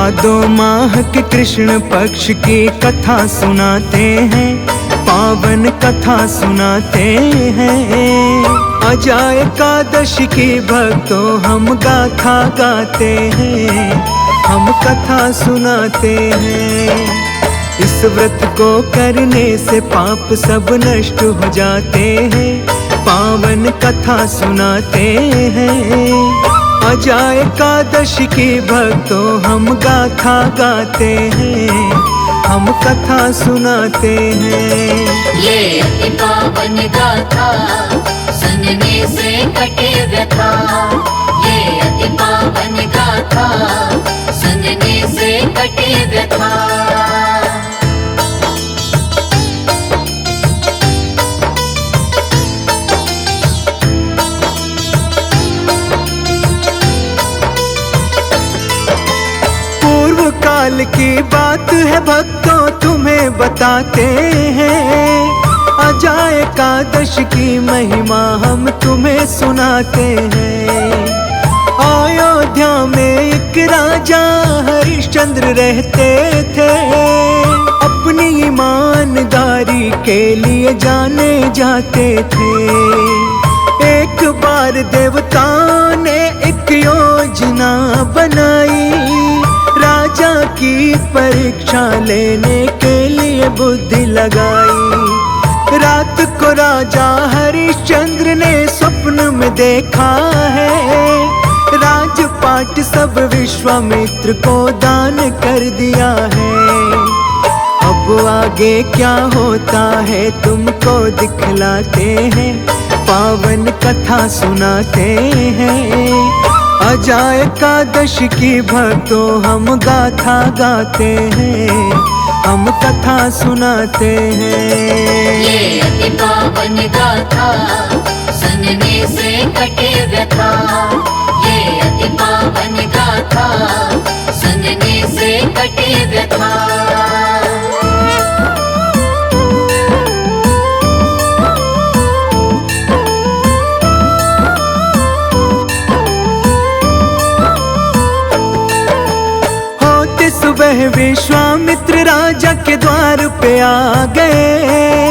भादो माह के कृष्ण पक्ष की कथा सुनाते हैं, पावन कथा सुनाते हैं। अजय एकादशी की भक्तों हम गाथा गाते हैं, हम कथा सुनाते हैं। इस व्रत को करने से पाप सब नष्ट हो जाते हैं, पावन कथा सुनाते हैं। अजय एकादशी की भक्तों हम गाथा गाते हैं, हम कथा सुनाते हैं। ये अति पावन गाथा सुनने से कटे व्यथा, ये अति पावन गाथा सुनने से कटे व्यथा। काल की बात है भक्तों तुम्हें बताते हैं, अजय एकादशी की महिमा हम तुम्हें सुनाते हैं। अयोध्या में एक राजा हरिश्चंद्र रहते थे, अपनी ईमानदारी के लिए जाने जाते थे। एक बार देवताओं ने एक योजना बनाई, राजा की परीक्षा लेने के लिए बुद्धि लगाई। रात को राजा हरिश्चंद्र ने स्वप्न में देखा है, राजपाट सब विश्वामित्र को दान कर दिया है। अब आगे क्या होता है तुमको दिखलाते हैं, पावन कथा सुनाते हैं। अजय एकादशी की भक्तों हम गाथा गाते हैं, हम कथा सुनाते हैं। ये अति पावन गाथा सुनने से कटे व्यथा, ये अति पावन गाथा सुनने से कटे व्यथा। सुबह विश्वामित्र राजा के द्वार पे आ गए,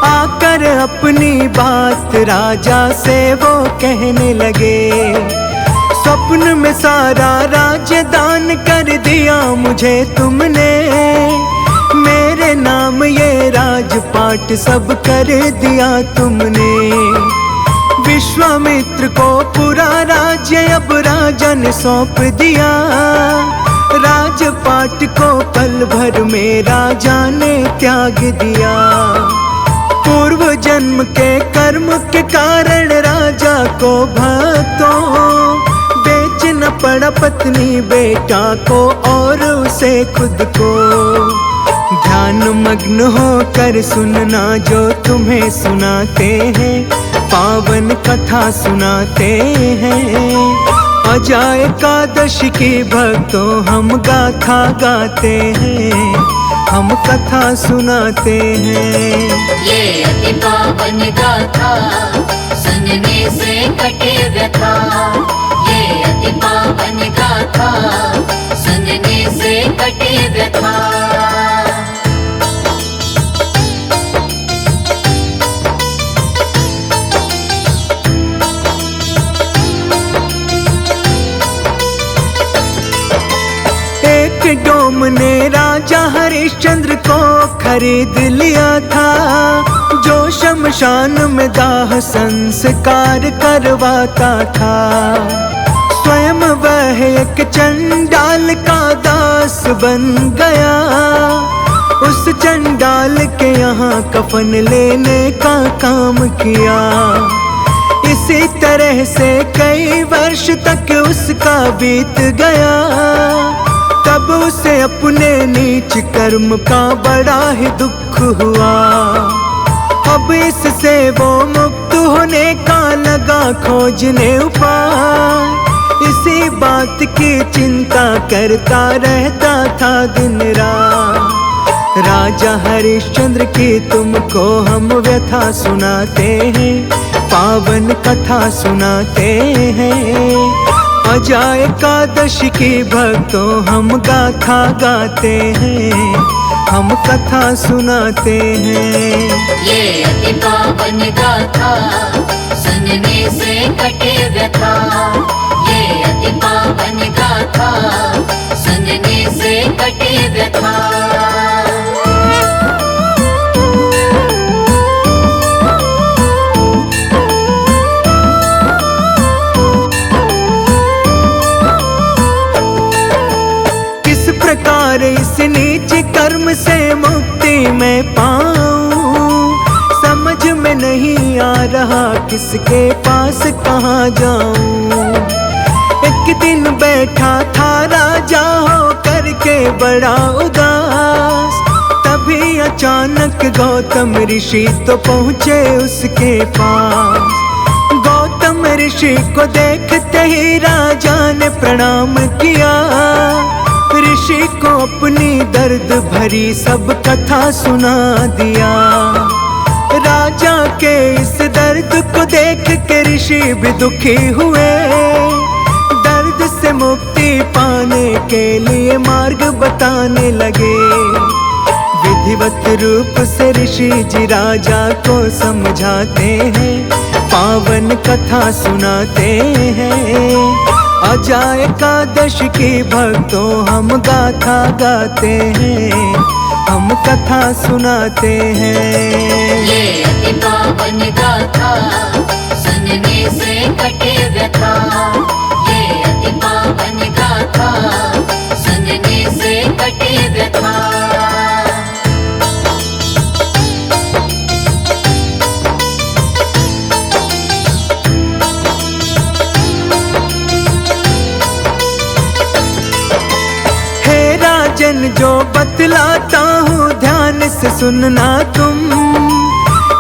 आकर अपनी बात राजा से वो कहने लगे। स्वप्न में सारा राज्य दान कर दिया मुझे तुमने, मेरे नाम ये राजपाट सब कर दिया तुमने। विश्वामित्र को पूरा राज्य अब राजा ने सौंप दिया, राजपाट को पल भर में राजा ने त्याग दिया। पूर्व जन्म के कर्म के कारण राजा को भक्तों बेचना पड़ा पत्नी बेटा को और उसे खुद को। ध्यान मग्न होकर सुनना जो तुम्हें सुनाते हैं, पावन कथा सुनाते हैं। अजय एकादशी की भक्तों हम गाथा गाते हैं, हम कथा सुनाते हैं। ये अति पावन गाथा सुनने से कटे व्यथा, ये अति पावन गाथा सुनने से कटे व्यथा। डोम ने राजा हरिश्चंद्र को खरीद लिया था, जो शमशान में दाह संस्कार करवाता था। स्वयं वह एक चंडाल का दास बन गया, उस चंडाल के यहाँ कफन लेने का काम किया। इसी तरह से कई वर्ष तक उसका बीत गया, तब उसे अपने नीच कर्म का बड़ा ही दुख हुआ। अब इससे वो मुक्त होने का लगा खोजने उपाय, इसी बात की चिंता करता रहता था दिन रात। राजा हरिश्चंद्र की तुमको हम व्यथा सुनाते हैं, पावन कथा सुनाते हैं। अजा एकादशी की भक्तों हम गाथा गाते हैं, हम कथा सुनाते हैं। ये अति पावन गाथा सुनने से कटे व्यथा, ये अति पावन गाथा सुनने से कटे व्यथा। किस प्रकार इस नीच कर्म से मुक्ति मैं पाऊं, समझ में नहीं आ रहा किसके पास कहाँ जाऊं। एक दिन बैठा था राजा हो करके बड़ा उदास, तभी अचानक गौतम ऋषि तो पहुँचे उसके पास। गौतम ऋषि को देखते ही राजा ने प्रणाम किया, ऋषि को अपनी दर्द भरी सब कथा सुना दिया। राजा के इस दर्द को देख के ऋषि भी दुखी हुए, दर्द से मुक्ति पाने के लिए मार्ग बताने लगे। विधिवत रूप से ऋषि जी राजा को समझाते हैं, पावन कथा सुनाते हैं। अजा एकादशी की भक्तों हम गाथा गाते हैं, हम कथा सुनाते हैं। ये अति पावन गाथा सुनने से कटे व्यथा, ये अति पावन गाथा सुनने से कटे व्यथा। जन जो बतलाता हूँ ध्यान से सुनना तुम,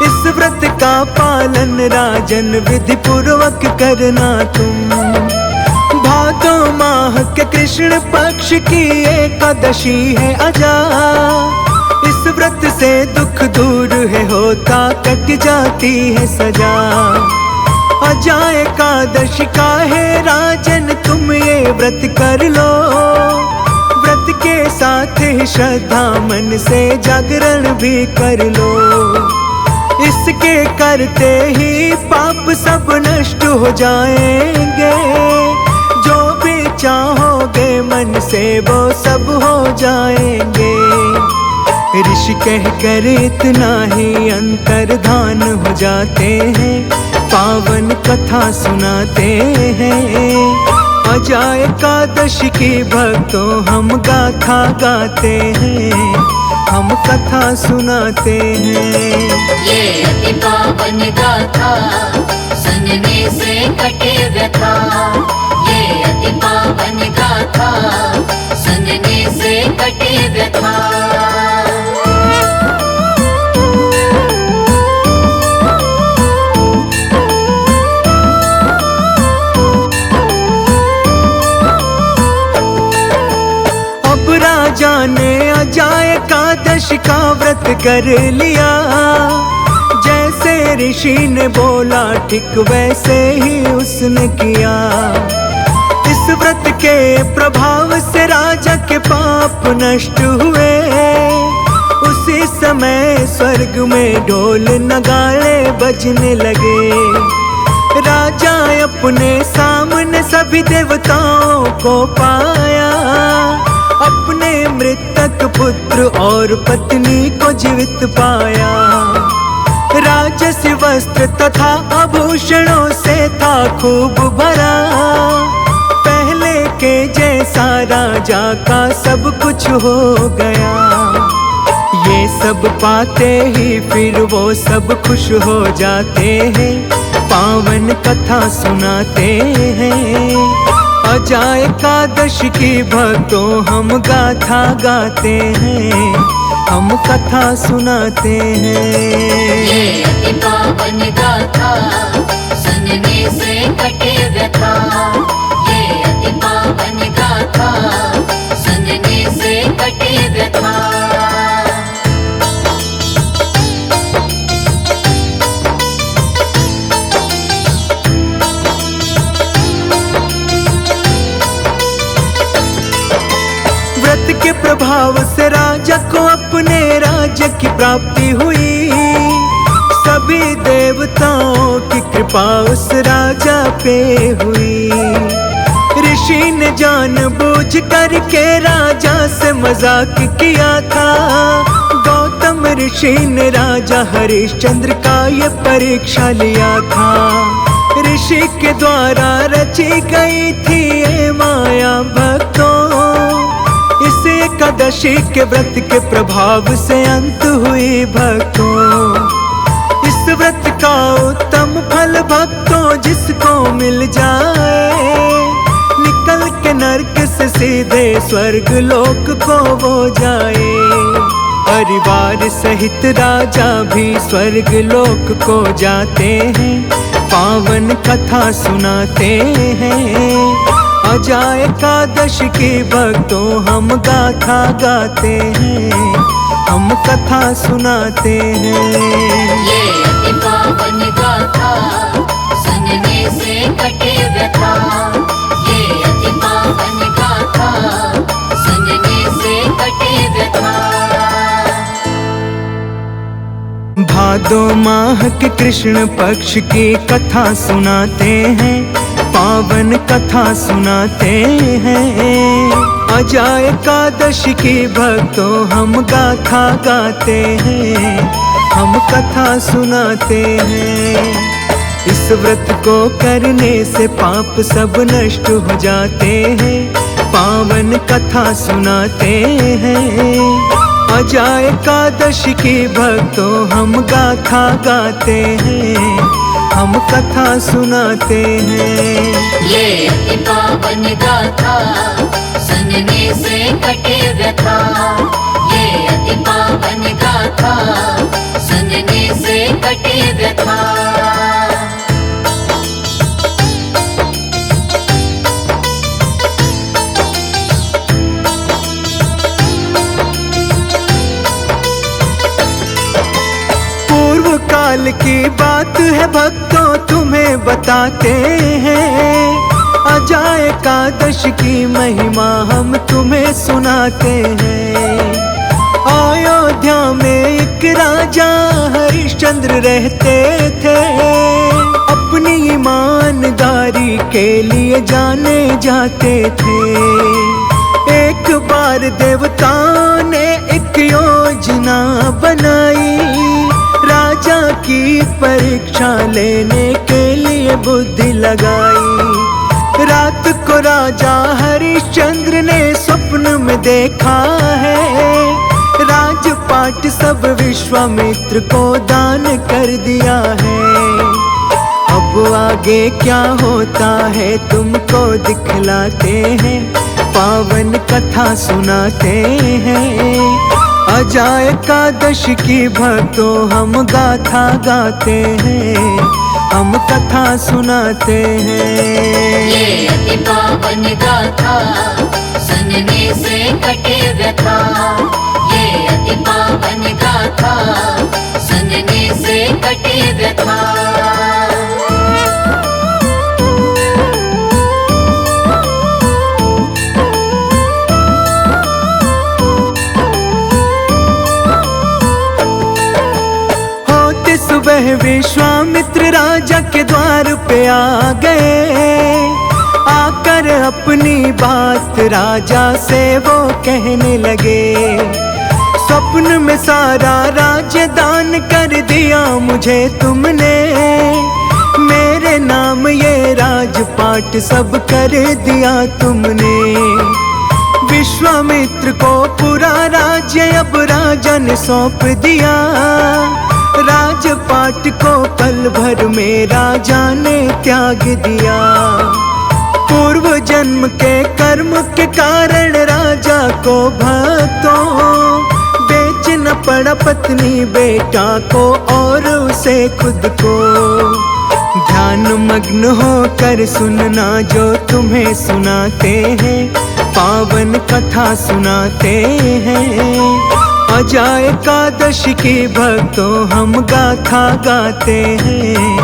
इस व्रत का पालन राजन विधि पूर्वक करना तुम। भादो माह के कृष्ण पक्ष की एकादशी है अजा, इस व्रत से दुख दूर है होता कट जाती है सजा। अजा एकादशी का है राजन तुम ये व्रत कर लो, व्रत के साथ ही श्रद्धा मन से जागरण भी कर लो। इसके करते ही पाप सब नष्ट हो जाएंगे, जो भी चाहोगे मन से वो सब हो जाएंगे। ऋषि कह कर इतना ही अंतर्धान हो जाते हैं, पावन कथा सुनाते हैं। अजा एकादशी की भक्तों हम गाथा गाते हैं, हम कथा सुनाते हैं। ये अति पावन गाथा सुनने से कटे व्यथा, ये अति पावन गाथा सुनने से कटे व्यथा। राजा ने अजा एकादशी का व्रत कर लिया, जैसे ऋषि ने बोला ठीक वैसे ही उसने किया। इस व्रत के प्रभाव से राजा के पाप नष्ट हुए, उसी समय स्वर्ग में ढोल नगाड़े बजने लगे। राजा अपने सामने सभी देवताओं को पाया, अपने मृतक पुत्र और पत्नी को जीवित पाया। राजसी वस्त्र तथा आभूषणों से था खूब भरा, पहले के जैसा राजा का सब कुछ हो गया। ये सब पाते ही फिर वो सब खुश हो जाते हैं, पावन कथा सुनाते हैं। अजा एकादशी की भक्तों हम गाथा गाते हैं, हम कथा सुनाते हैं। ये अति पावन गाथा सुनने से कटे व्यथा, ये अति पावन गाथा सुनने से कटे व्यथा। राज्य की प्राप्ति हुई। सभी देवताओं की कृपा उस राजा पे हुई। ऋषि ने जानबूझ करके राजा से मजाक किया था। गौतम ऋषि ने राजा हरिश्चंद्र का ये परीक्षा लिया था। ऋषि के द्वारा रची गई थी ये माया भक्तों। इस एकादशी के व्रत के प्रभाव से अंत हुई भक्तों। इस व्रत का उत्तम फल भक्तों जिसको मिल जाए, निकल के नरक से सीधे स्वर्ग लोक को वो जाए। परिवार सहित राजा भी स्वर्ग लोक को जाते हैं, पावन कथा सुनाते हैं। अजाय एकादश की भक्तों हम गाथा गाते हैं, हम कथा सुनाते हैं। ये अति पावन गाथा सुनने से कटे व्यथा। ये अति पावन गाथा सुनने से कटे व्यथा। भादो माह के कृष्ण पक्ष की कथा सुनाते हैं, पावन कथा सुनाते हैं। अजाय एकादश की भक्तों हम गाथा गाते हैं, हम कथा सुनाते हैं। इस व्रत को करने से पाप सब नष्ट हो जाते हैं, पावन कथा सुनाते हैं। अजाय एकादश की भक्तों हम गाथा गाते हैं, हम कथा सुनाते हैं। ये अति पावन गाथा सुनने से कटे व्यथा। ये अति पावन गाथा सुनने से कटे व्यथा। काल की बात है भक्तों तुम्हें बताते हैं। अजाय एकादश की महिमा हम तुम्हें सुनाते हैं। अयोध्या में एक राजा हरिश्चंद्र रहते थे। अपनी ईमानदारी के लिए जाने जाते थे। एक बार देवताओं ने एक योजना बनाई, राजा की परीक्षा लेने के लिए बुद्धि लगाई। रात को राजा हरिश्चंद्र ने स्वप्न में देखा है, राजपाट सब विश्वामित्र को दान कर दिया है। अब आगे क्या होता है तुमको दिखलाते हैं, पावन कथा सुनाते हैं। अजाय एकादश की भक्तों हम गाथा गाते हैं, हम कथा सुनाते हैं। ये अति पावन गाथा सुनने से कटे व्यथा। ये अति पावन गाथा सुनने से कटे व्यथा। सुबह विश्वामित्र राजा के द्वार पे आ गए। आकर अपनी बात राजा से वो कहने लगे। स्वप्न में सारा राज्य दान कर दिया मुझे तुमने। मेरे नाम ये राजपाट सब कर दिया तुमने। विश्वामित्र को पूरा राज्य अब राजा ने सौंप दिया। राजपाट को पल भर में राजा ने त्याग दिया। पूर्व जन्म के कर्म के कारण राजा को भक्तों बेचना पड़ा पत्नी बेटा को और उसे खुद को। ध्यान मग्न होकर सुनना जो तुम्हें सुनाते हैं, पावन कथा सुनाते हैं। अजाय एकादश की भक्तों हम गाथा गाते हैं,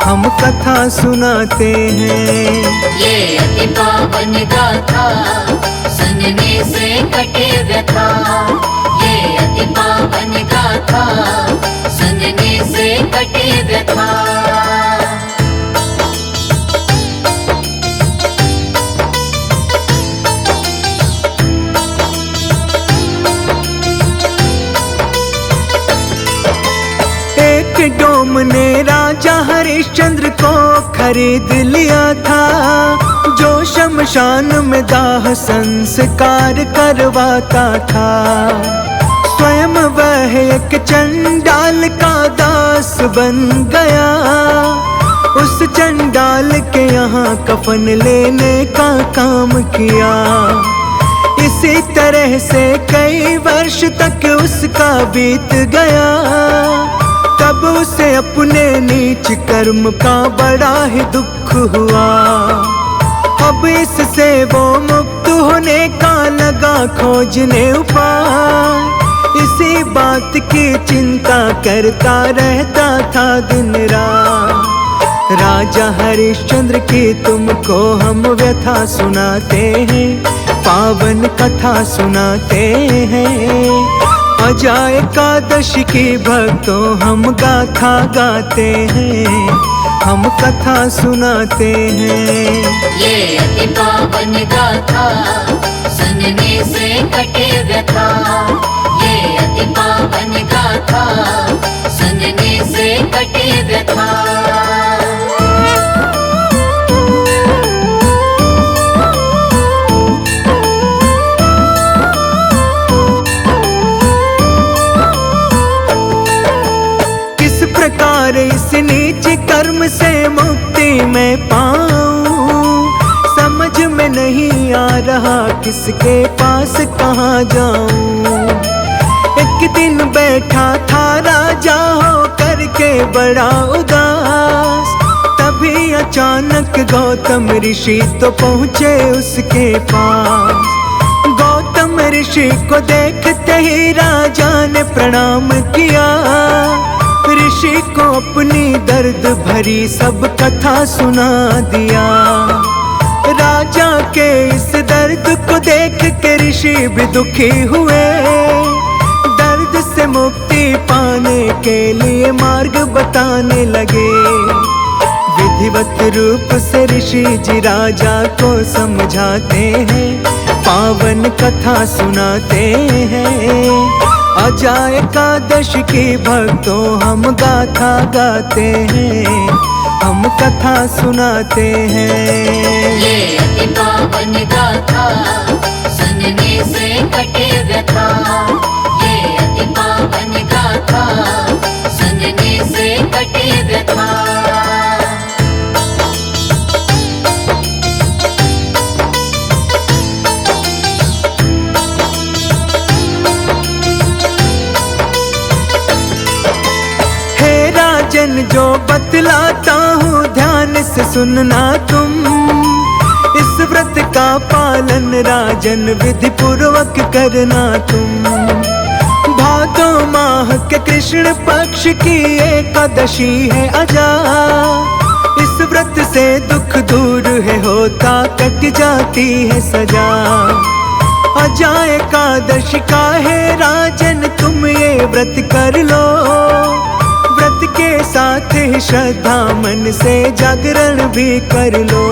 हम कथा सुनाते हैं। ये अति पावन गाथा सुनने से कटे व्यथा। ये अति पावन पावन गाथा सुनने से कटे व्यथा। एक डोम ने राजा हरिश्चंद्र को खरीद लिया था, जो शमशान में दाह संस्कार करवाता था। स्वयं वह एक चंडाल का दास बन गया, उस चंडाल के यहाँ कफन लेने का काम किया। इसी तरह से कई वर्ष तक उसका बीत गया, तब उसे अपने नीच कर्म का बड़ा ही दुख हुआ। अब इससे वो मुक्त होने का लगा खोजने उपाय, इसी बात की चिंता करता रहता था दिन रात। राजा हरिश्चंद्र की तुमको हम व्यथा सुनाते हैं, पावन कथा सुनाते हैं। अजाय एकादशी की भक्तों हम गाथा गाते हैं, हम कथा सुनाते हैं। ये अति पावन गाथा सुनने से कटे व्यथा। ये अति पावन गाथा सुनने से कटे व्यथा। प्रकार इस नीच कर्म से मुक्ति मैं पाऊं, समझ में नहीं आ रहा किसके पास कहाँ जाऊं। एक दिन बैठा था राजा हो करके बड़ा उदास, तभी अचानक गौतम ऋषि तो पहुँचे उसके पास। गौतम ऋषि को देखते ही राजा ने प्रणाम किया, ऋषि को अपनी दर्द भरी सब कथा सुना दिया। राजा के इस दर्द को देख के ऋषि भी दुखी हुए, दर्द से मुक्ति पाने के लिए मार्ग बताने लगे। विधिवत रूप से ऋषि जी राजा को समझाते हैं, पावन कथा सुनाते हैं। अजाय एकादशी की भक्तों हम गाथा गाते हैं, हम कथा सुनाते हैं। ये अति पावन गाथा सुनने से कटे व्यथा। ये अति पावन गाथा सुनने से कटे व्यथा। जो बतलाता हूँ ध्यान से सुनना तुम, इस व्रत का पालन राजन विधि पूर्वक करना तुम। भादो माह के कृष्ण पक्ष की एकादशी है अजा, इस व्रत से दुख दूर है होता कट जाती है सजा। अजा एकादशी का है राजन तुम ये व्रत कर लो, व्रत के साथ ही श्रद्धा मन से जागरण भी कर लो।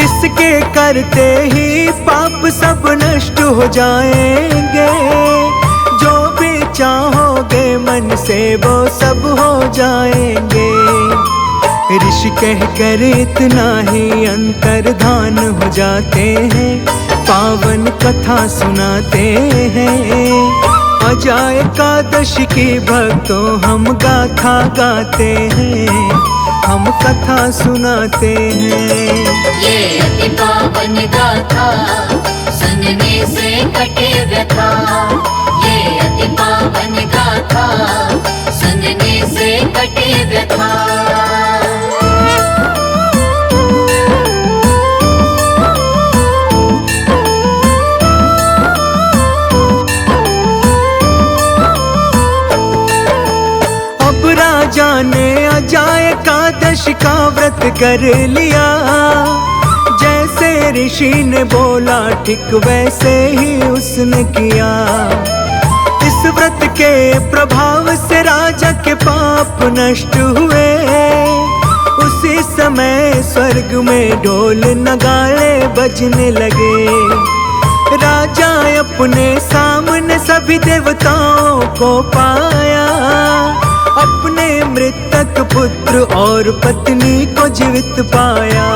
इसके करते ही पाप सब नष्ट हो जाएंगे, जो भी चाहोगे मन से वो सब हो जाएंगे। ऋषि कह कर इतना ही अंतर्धान हो जाते हैं, पावन कथा सुनाते हैं। अजाय एकादशी की भक्तों हम गाथा गाते हैं, हम कथा सुनाते हैं। ये अति पावन गाथा सुनने से कटे व्यथा। ये अति पावन गाथा सुनने से कटे व्यथा। राजा ने अजाय एकादशी का व्रत कर लिया, जैसे ऋषि ने बोला ठीक वैसे ही उसने किया। इस इस व्रत के प्रभाव से राजा के पाप नष्ट हुए। उसी समय स्वर्ग में ढोल नगाड़े बजने लगे। राजा अपने सामने सभी देवताओं को पाया। अपने मृतक पुत्र और पत्नी को जीवित पाया।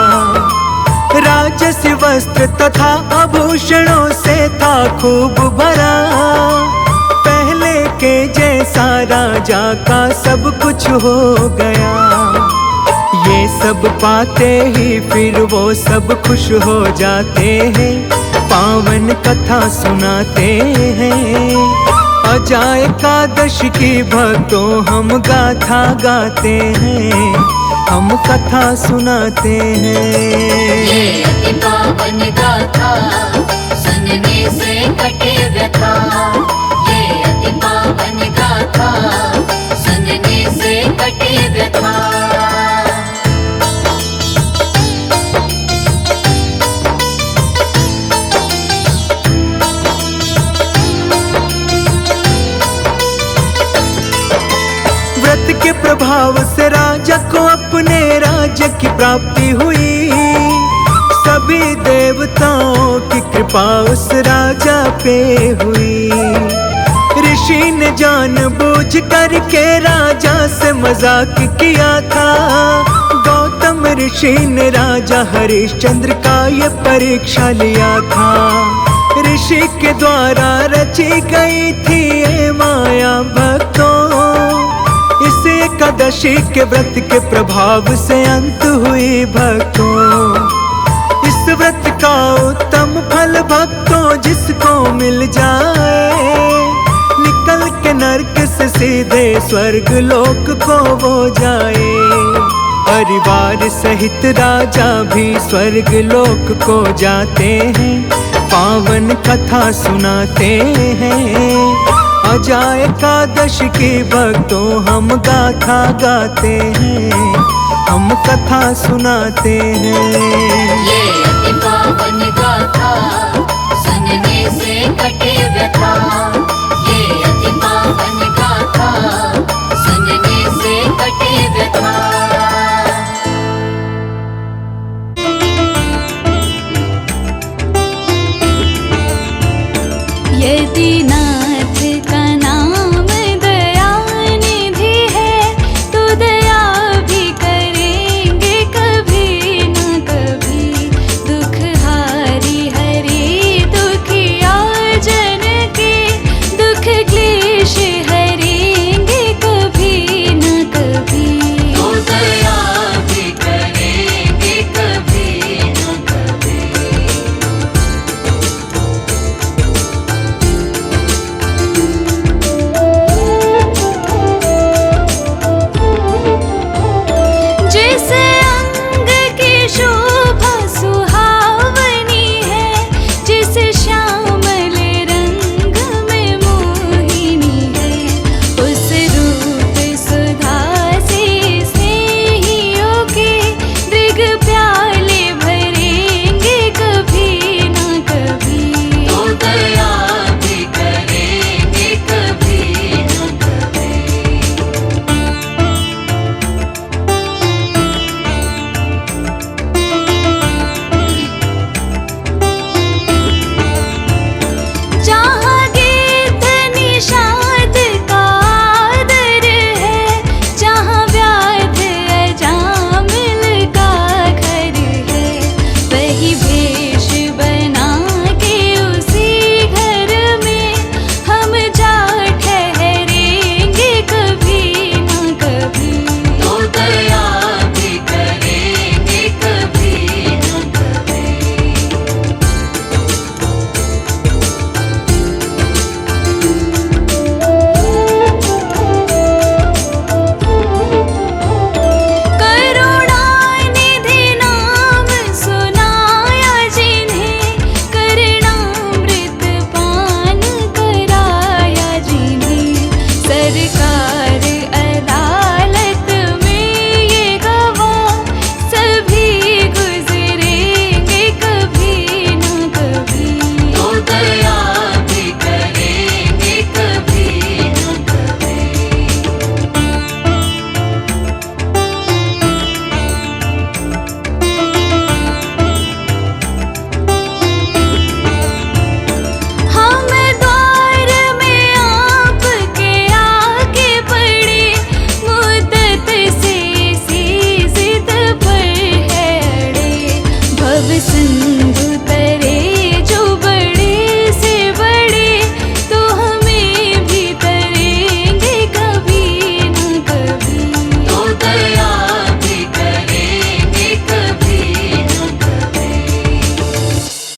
राजसी वस्त्र तथा आभूषणों से था खूब भरा। पहले के जैसा राजा का सब कुछ हो गया। ये सब पाते ही फिर वो सब खुश हो जाते हैं। पावन कथा सुनाते हैं। अजाय एकादश की भक्तों हम गाथा गाते हैं। हम कथा सुनाते हैं। ये अति पावन गाथा सुनने से कटे व्यथा। ये अति पावन गाथा सुनने से कटे व्यथा। व्रत के प्रभाव से राजा को अपने राज्य की प्राप्ति हुई। सभी देवताओं की कृपा उस राजा पे हुई। ऋषि ने जानबूझ करके राजा से मजाक किया था। गौतम ऋषि ने राजा हरिश्चंद्र का ये परीक्षा लिया था। ऋषि के द्वारा रची गई थी ये माया भक्तों। इस एकादशी के व्रत के प्रभाव से अंत हुई भक्तों। इस व्रत का उत्तम फल भक्तों जिसको मिल जाए। निकल के नरक से सीधे स्वर्ग लोक को वो जाए। परिवार सहित राजा भी स्वर्ग लोक को जाते हैं। पावन कथा सुनाते हैं। अजाय एकादश की भक्तों हम गाथा गाते हैं। हम कथा सुनाते हैं। ये अति पावन गाथा सुनने से कटे व्यथा। ये